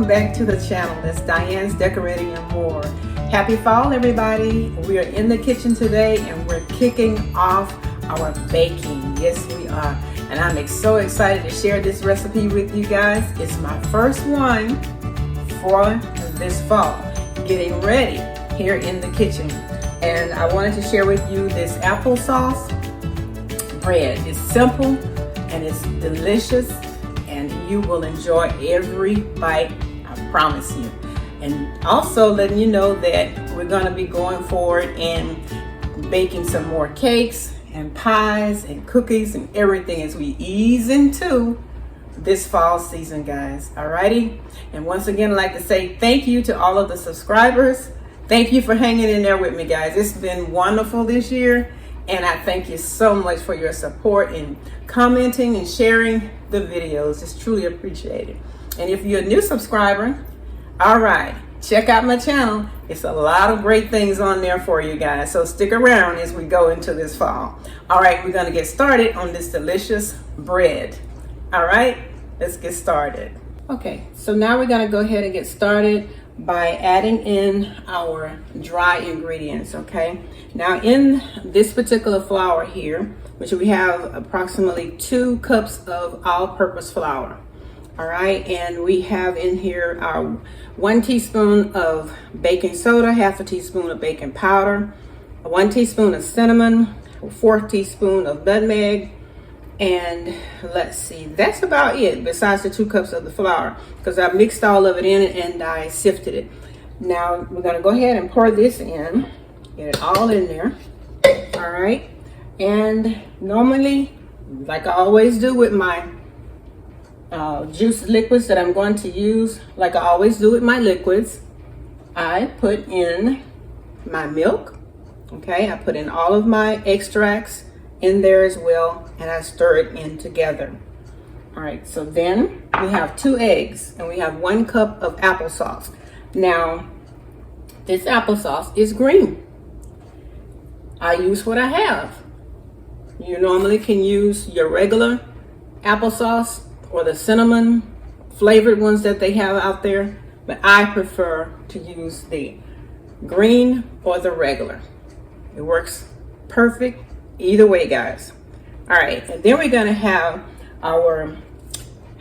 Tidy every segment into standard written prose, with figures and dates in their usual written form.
back to the channel. It's Diane's Decorating and More. Happy fall, everybody. We are in the kitchen today and we're kicking off our baking. Yes, we are. And I'm so excited to share this recipe with you guys. It's my first one for this fall. Getting ready here in the kitchen. And I wanted to share with you this applesauce bread. It's simple and it's delicious. And you will enjoy every bite, I promise you. And also letting you know that we're going to be going forward and baking some more cakes and pies and cookies and everything as we ease into this fall season, guys. Alrighty. And once again, I'd like to say thank you to all of the subscribers. Thank you for hanging in there with me, guys. It's been wonderful this year. And I thank you so much for your support and commenting and sharing the videos. It's truly appreciated. And if you're a new subscriber, all right, check out my channel. It's a lot of great things on there for you guys. So stick around as we go into this fall. All right, we're gonna get started on this delicious bread. All right, let's get started. Okay, so now we're gonna go ahead and get started by adding in our dry ingredients, okay? Now in this particular flour here, which we have approximately 2 cups of all-purpose flour, all right? And we have in here our 1 teaspoon of baking soda, 1/2 teaspoon of baking powder, 1 teaspoon of cinnamon, 1/4 teaspoon of nutmeg, and let's see, that's about it besides the 2 cups of the flour, because I mixed all of it in and I sifted it. Now we're going to go ahead and pour this in, get it all in there. All right, and normally, like I always do with my juice liquids that I'm going to use, like I always do with my liquids, I put in my milk. Okay, I put in all of my extracts in there as well, and I stir it in together. All right, so then we have 2 eggs and we have 1 cup of applesauce. Now this applesauce is green. I use what I have. You normally can use your regular applesauce or the cinnamon flavored ones that they have out there, but I prefer to use the green or the regular. It works perfect either way, guys. All right, and then we're gonna have our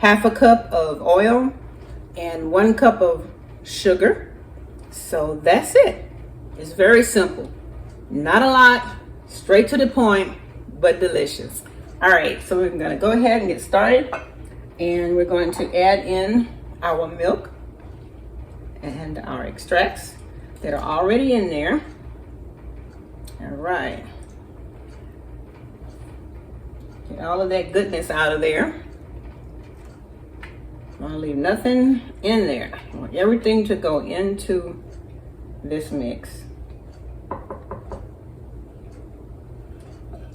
1/2 cup of oil and 1 cup of sugar. So that's it. It's very simple. Not a lot, straight to the point, but delicious. All right, so we're gonna go ahead and get started. And we're going to add in our milk and our extracts that are already in there. All right. Get all of that goodness out of there. I want to leave nothing in there. I want everything to go into this mix.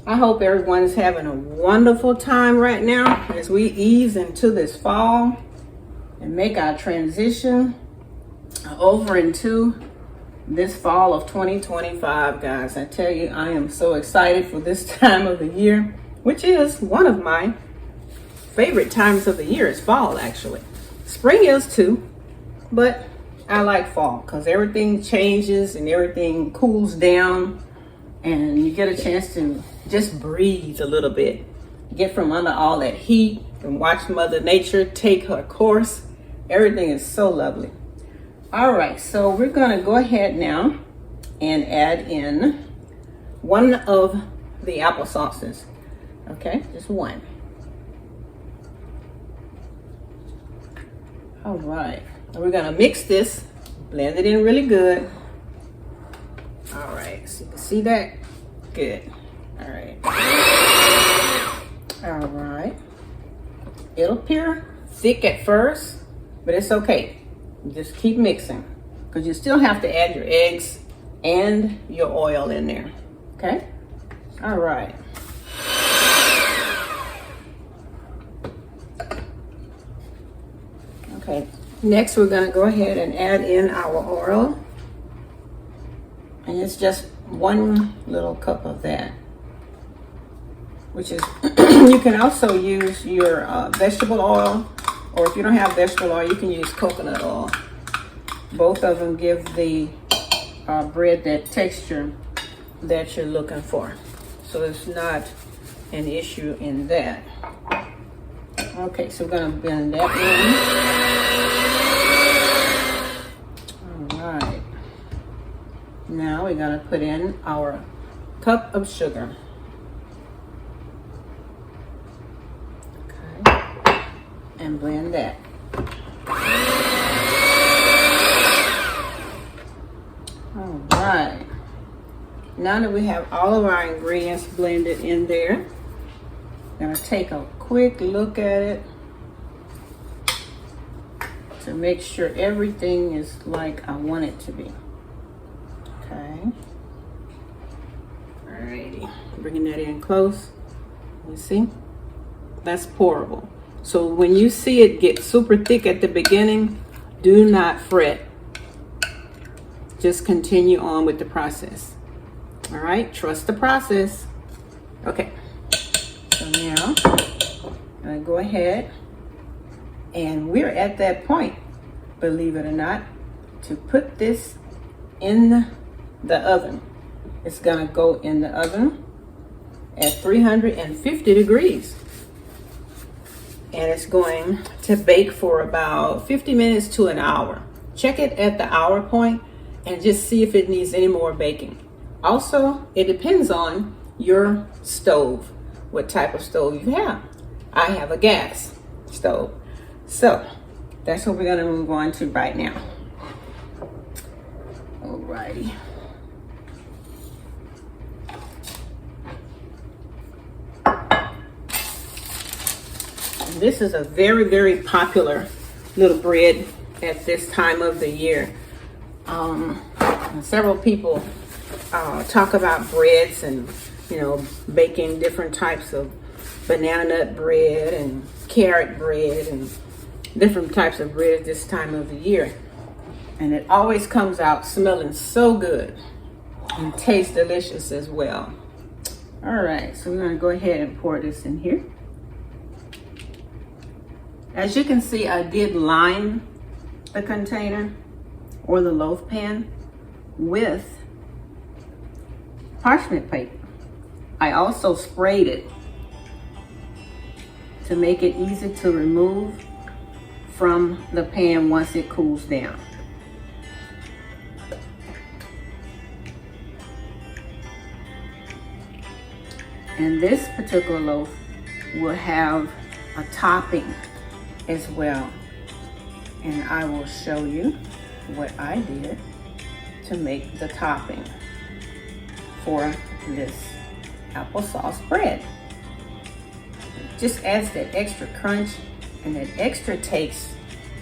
I hope everyone's having a wonderful time right now as we ease into this fall and make our transition over into this fall of 2025, guys. I tell you, I am so excited for this time of the year, which is one of my favorite times of the year. Is fall, actually. Spring is too, but I like fall because everything changes and everything cools down and you get a chance to just breathe a little bit, get from under all that heat and watch Mother Nature take her course. Everything is so lovely. All right, so we're gonna go ahead now and add in 1 of the applesauces. Okay, just 1. All right, and we're gonna mix this, blend it in really good. All right, so you can see that? Good. All right. All right. It'll appear thick at first, but it's okay. Just keep mixing because you still have to add your eggs and your oil in there. Okay? All right. Okay. Next, we're going to go ahead and add in our oil. And it's just 1 little cup of that, which is, you can also use your vegetable oil or if you don't have vegetable oil, you can use coconut oil. Both of them give the bread that texture that you're looking for. So it's not an issue in that. Okay, so we're gonna blend that in. All right. Now we're gonna put in our cup of sugar. Okay. And blend that. All right. Now that we have all of our ingredients blended in there, I'm gonna take a quick look at it to make sure everything is like I want it to be. Okay. Alrighty. Bringing that in close. You see? That's pourable. So when you see it get super thick at the beginning, do not fret. Just continue on with the process. All right, trust the process. Okay, so now I'm gonna go ahead, and we're at that point, believe it or not, to put this in the oven. It's gonna go in the oven at 350 degrees. And it's going to bake for about 50 minutes to an hour. Check it at the hour point and just see if it needs any more baking. Also, it depends on your stove, what type of stove you have. I have a gas stove. So that's what we're gonna move on to right now. Alrighty. This is a very, very popular little bread at this time of the year. Several people talk about breads and, baking different types of banana nut bread and carrot bread and different types of bread this time of the year. And it always comes out smelling so good and tastes delicious as well. All right, so we're gonna go ahead and pour this in here. As you can see, I did line the container or the loaf pan with parchment paper. I also sprayed it to make it easy to remove from the pan once it cools down. And this particular loaf will have a topping as well. And I will show you what I did to make the topping for this applesauce bread. It just adds that extra crunch and that extra taste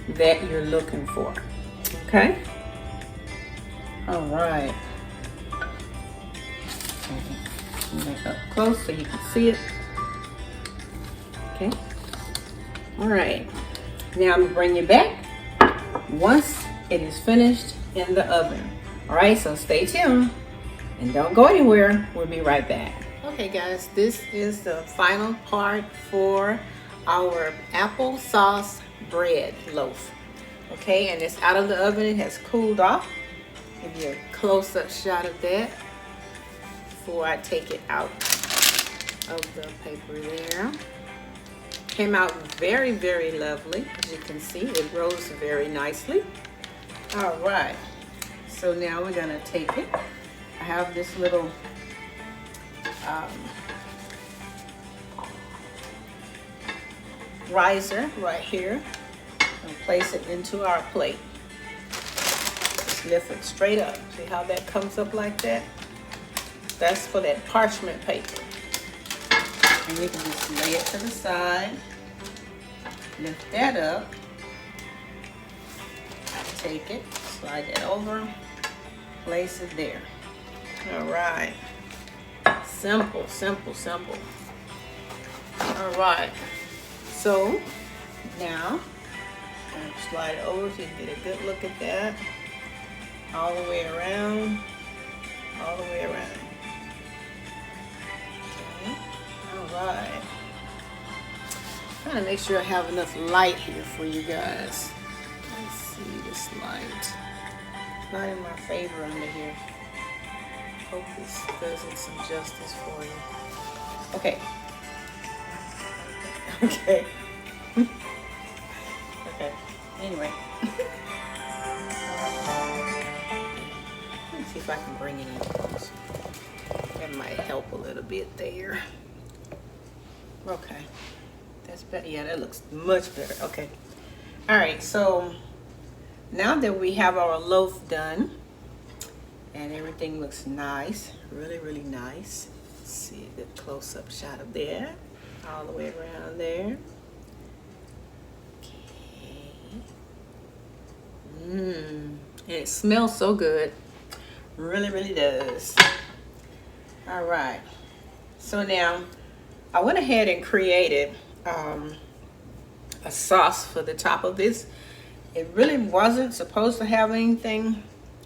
that you're looking for. Okay? All right. Move it up close so you can see it. Okay. All right. Now I'm gonna bring you back once it is finished in the oven. All right, so stay tuned and don't go anywhere. We'll be right back. Okay guys, this is the final part for our applesauce bread loaf. Okay, and it's out of the oven. It has cooled off. Give you a close-up shot of that before I take it out of the paper there. Came out very, very lovely. As you can see, it rose very nicely. All right, so now we're gonna take it. I have this little riser right here. And place it into our plate. Just lift it straight up. See how that comes up like that? That's for that parchment paper. And you can just lay it to the side. Lift that up. Take it, slide that over, place it there. All right. Simple, simple, simple. All right. So now, I'm gonna slide it over so you can get a good look at that. All the way around, all the way around. Okay. All right. trying to make sure I have enough light here for you guys. Let's see this light. Not in my favor under here. Hope this does it some justice for you. Okay. Okay. Okay. Anyway. Let's see if I can bring it in close. That might help a little bit there. Okay. That's better. Yeah, that looks much better. Okay. All right. So now that we have our loaf done and everything looks nice, really, really nice. Let's see the close-up shot of there, all the way around there. Okay. And it smells so good. Really, really does. All right. So now I went ahead and created a sauce for the top of this. It really wasn't supposed to have anything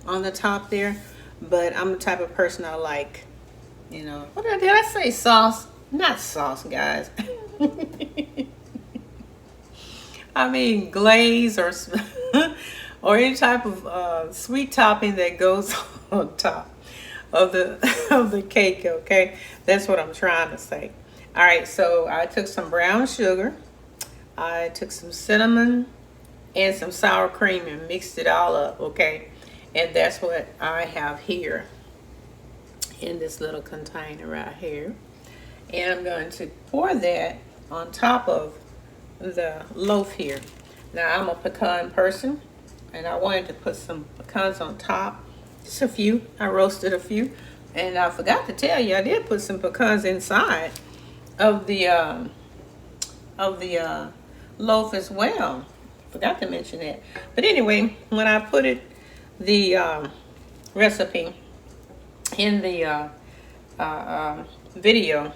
on the top there, but I'm the type of person I like, you know. What did I say? Sauce? Not sauce, guys. I mean glaze or or any type of sweet topping that goes on top of the cake. Okay, that's what I'm trying to say. All right, so I took some brown sugar, I took some cinnamon and some sour cream and mixed it all up. Okay, and that's what I have here in this little container right here. And I'm going to pour that on top of the loaf here. Now I'm a pecan person and I wanted to put some pecans on top, just a few. I roasted a few, and I forgot to tell you I did put some pecans inside of the loaf as well. Forgot to mention that. But anyway, when I put it, the recipe in the video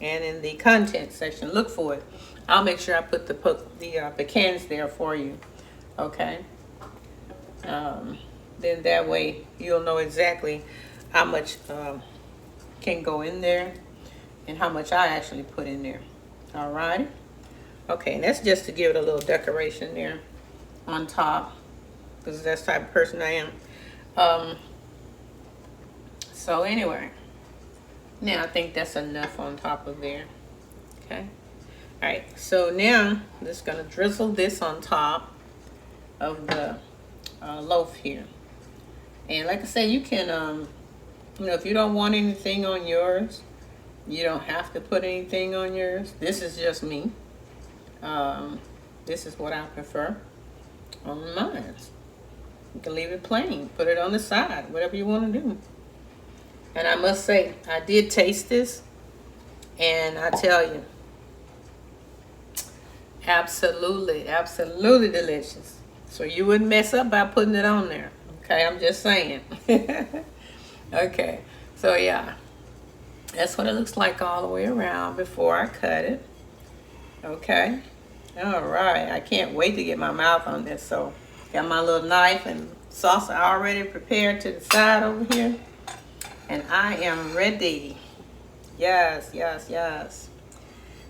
and in the content section, look for it. I'll make sure I put the pecans there for you. Okay. Then that way you'll know exactly how much can go in there and how much I actually put in there. All right. Okay, and that's just to give it a little decoration there on top, because that's the type of person I am. So anyway, now I think that's enough on top of there. Okay. All right, so now I'm just gonna drizzle this on top of the loaf here. And like I said, you can, you know, if you don't want anything on yours, you don't have to put anything on yours. This is just me. This is what I prefer on mine. You can leave it plain, put it on the side, whatever you want to do. And I must say, I did taste this, and I tell you, absolutely, absolutely delicious. So you wouldn't mess up by putting it on there. Okay, I'm just saying. Okay, so yeah, that's what it looks like all the way around before I cut it. Okay, all right, I can't wait to get my mouth on this. So got my little knife and sauce already prepared to the side over here, and I am ready. Yes, yes, yes.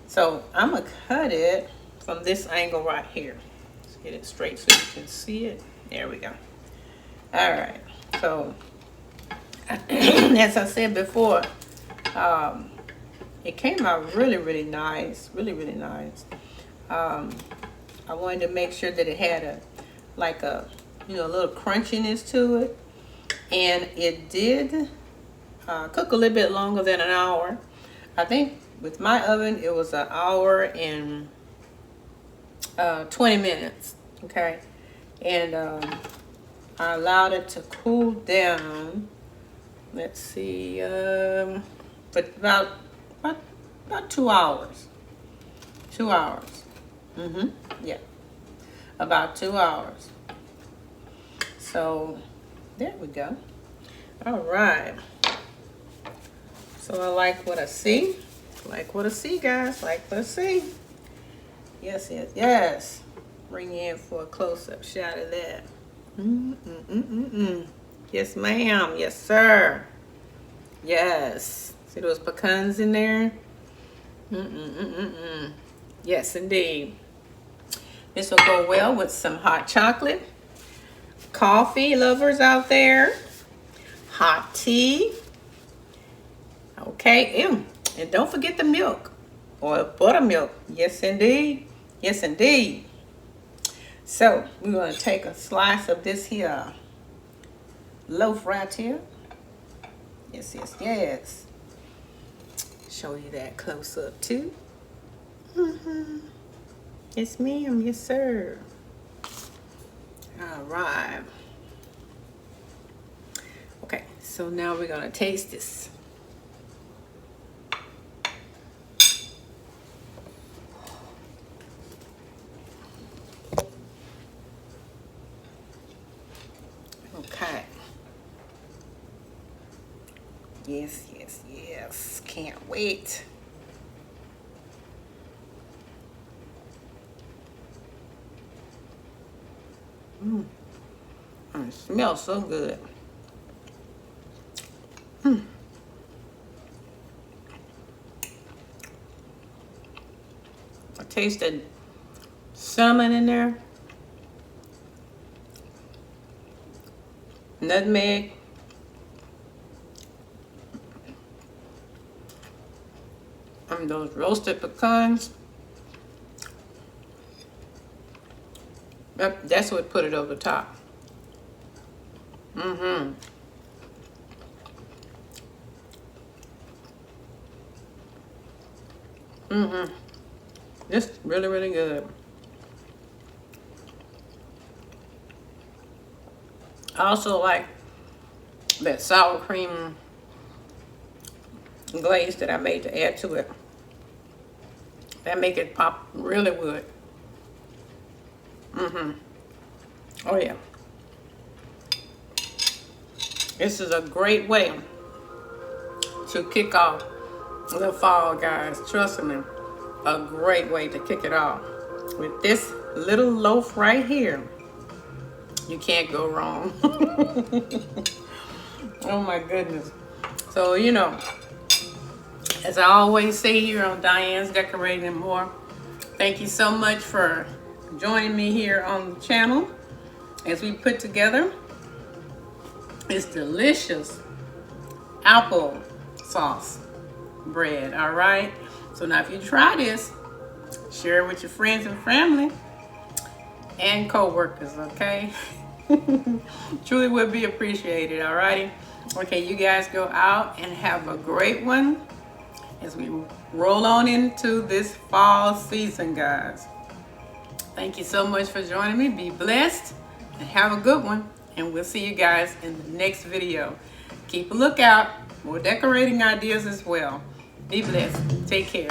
So I'm gonna cut it from this angle right here. Let's get it straight so you can see it. There we go. All right, so as I said before, it came out really, really nice, really, really nice. I wanted to make sure that it had a little crunchiness to it, and it did cook a little bit longer than an hour. I think with my oven it was an hour and 20 minutes. Okay, and I allowed it to cool down. Let's see, but about 2 hours. 2 hours. Yeah, about 2 hours. So there we go. All right. So I like what I see. Like what I see, guys. Like what I see. Yes, yes, yes. Bring you in for a close-up shot of that. Yes, ma'am. Yes, sir. Yes. See those pecans in there? Yes, indeed. This will go well with some hot chocolate, coffee lovers out there, hot tea. Okay, and don't forget the milk or buttermilk. Yes, indeed. Yes, indeed. So we're going to take a slice of this here loaf right here. Yes, yes, yes. Show you that close up too. Yes, ma'am. Yes, sir. All right. Okay, so now we're going to taste this. Okay. Yes, yes, yes. Can't wait. It smells so good. I tasted cinnamon in there, nutmeg, those roasted pecans. That's what put it over the top. This is really, really good. I also like that sour cream glaze that I made to add to it. That make it pop really good. Oh yeah. This is a great way to kick off the fall, guys. Trust me, a great way to kick it off. With this little loaf right here, you can't go wrong. Oh my goodness. So, you know, as I always say here on Diane's Decorating and More, thank you so much for joining me here on the channel as we put together this delicious apple sauce bread. All right, so now if you try this, share it with your friends and family and co-workers. Okay. Truly would be appreciated. All righty. Okay, you guys go out and have a great one as we roll on into this fall season, guys. Thank you so much for joining me. Be blessed and have a good one. And we'll see you guys in the next video. Keep a lookout. More decorating ideas as well. Be blessed. Take care.